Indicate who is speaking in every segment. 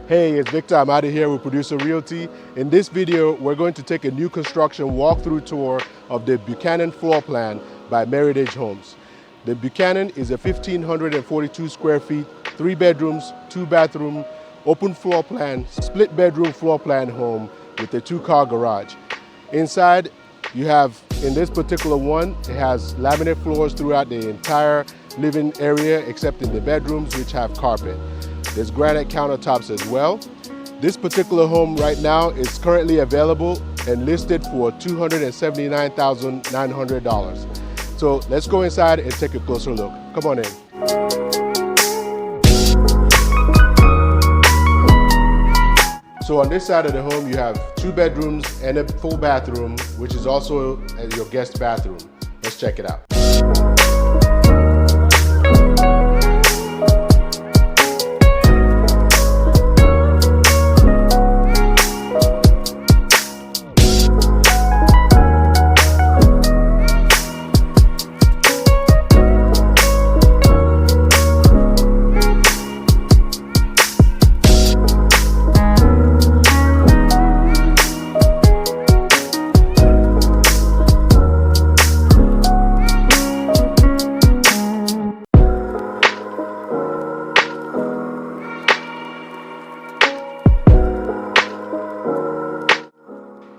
Speaker 1: Hey, it's Victor. I'm out of here with Producer Realty. In this video, we're going to take a new construction walkthrough tour of the Buchanan Floor Plan by Meritage Homes. The Buchanan is a 1,542 square feet, 3 bedrooms, 2 bathroom, open floor plan, split bedroom floor plan home with a 2-car garage. Inside, you have, in this particular one, it has laminate floors throughout the entire living area except in the bedrooms, which have carpet. There's granite countertops as well. This particular home right now is currently available and listed for $279,900. So let's go inside and take a closer look. Come on in. So on this side of the home, you have 2 bedrooms and a full bathroom, which is also your guest bathroom. Let's check it out.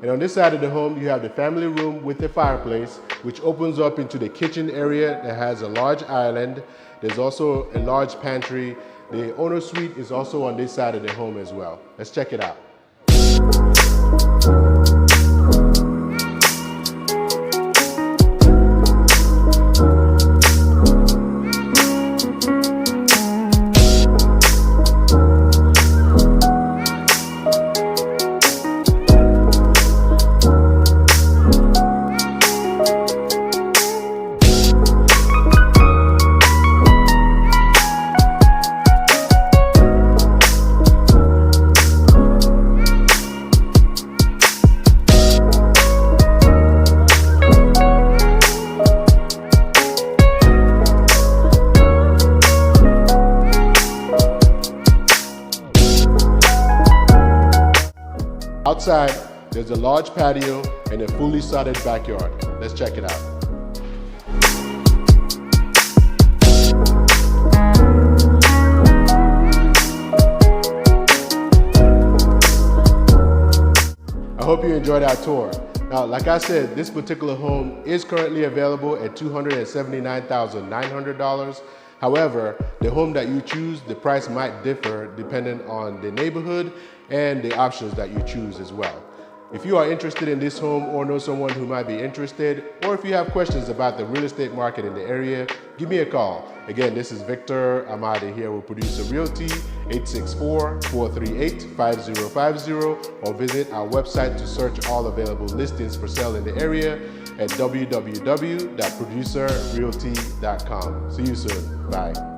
Speaker 1: And on this side of the home, you have the family room with a fireplace, which opens up into the kitchen area that has a large island. There's also a large pantry. The owner suite is also on this side of the home as well. Let's check it out. Outside, there's a large patio and a fully sodded backyard. Let's check it out. I hope you enjoyed our tour. Now, like I said, this particular home is currently available at $279,900. However, the home that you choose, the price might differ depending on the neighborhood and the options that you choose as well. If you are interested in this home or know someone who might be interested, or if you have questions about the real estate market in the area, give me a call. Again, this is Victor. I'm out of here with Producer Realty, 864-438-5050, or visit our website to search all available listings for sale in the area at www.producerrealty.com. See you soon. Bye.